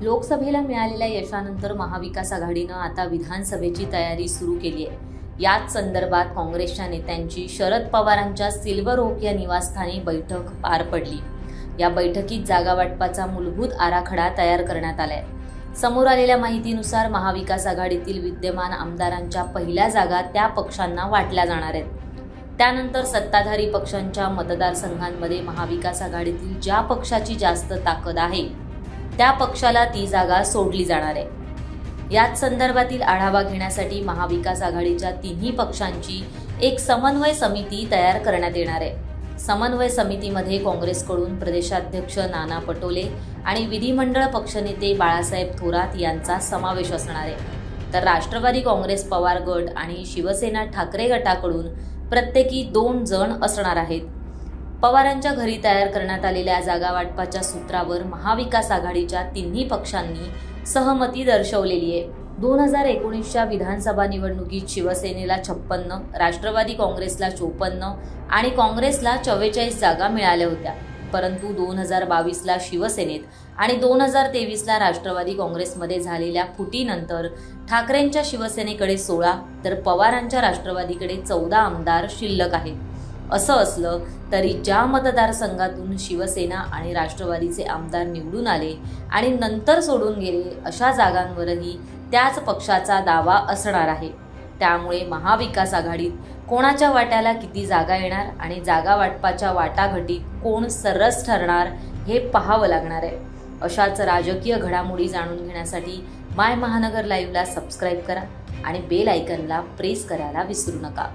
लोकसभेला मिळालेल्या यशानंतर महाविकास आघाडीनं आता विधानसभेची तयारी सुरू केली आहे। याच संदर्भात काँग्रेसच्या नेत्यांची शरद पवारांच्या सिल्वर ओक या निवासस्थानी बैठक पार पडली। या बैठकीत जागा वाटपाचा मूलभूत आराखडा तयार करण्यात आलाय। समोर आलेल्या माहितीनुसार महाविकास आघाडीतील विद्यमान आमदारांच्या पहिल्या जागा त्या पक्षांना वाटल्या जाणार आहेत। त्यानंतर सत्ताधारी पक्षांच्या मतदारसंघांमध्ये महाविकास आघाडीतील ज्या पक्षाची जास्त ताकद आहे त्या पक्षाला ती जागा सोडली जाणार आहे। याच संदर्भातील आढावा घेण्यासाठी महाविकास आघाडीच्या तिन्ही पक्षांची एक समन्वय समिती तयार करण्यात येणार आहे। समन्वय समितीमध्ये काँग्रेसकडून प्रदेशाध्यक्ष नाना पटोले आणि विधिमंडळ पक्षनेते बाळासाहेब थोरात यांचा समावेश असणार आहे। तर राष्ट्रवादी काँग्रेस पवार गट आणि शिवसेना ठाकरे गटाकडून प्रत्येकी 2 जण असणार आहेत। पवारांच्या घरी तयार करण्यात आलेल्या जागा वाटपाच्या सूत्रावर महाविकास आघाडीच्या तिन्ही पक्षांनी सहमती दर्शवलेली आहे। 2019च्या विधानसभा निवडणुकीत शिवसेनेला 56, राष्ट्रवादी काँग्रेसला 54 आणि काँग्रेसला 44 जागा मिळाल्या होत्या। परंतु 2022ला शिवसेनेत आणि 2023ला राष्ट्रवादी काँग्रेसमध्ये झालेल्या फुटीनंतर ठाकरेंच्या शिवसेनेकडे 16 तर पवारांच्या राष्ट्रवादीकडे 14 आमदार शिल्लक आहेत। असं असलं तरी ज्या मतदारसंघातून शिवसेना आणि राष्ट्रवादीचे आमदार निवडून आले आणि नंतर सोडून गेले अशा जागांवरही त्याच पक्षाचा दावा असणार आहे। त्यामुळे महाविकास आघाडीत कोणाच्या वाट्याला किती जागा येणार आणि जागा वाटपाच्या वाटाघाटीत कोण सरस ठरणार हे पाहावं लागणार आहे। अशाच राजकीय घडामोडी जाणून घेण्यासाठी माय महानगर लाईव्हला सबस्क्राईब करा आणि बेल आयकॉनला प्रेस करायला विसरू नका।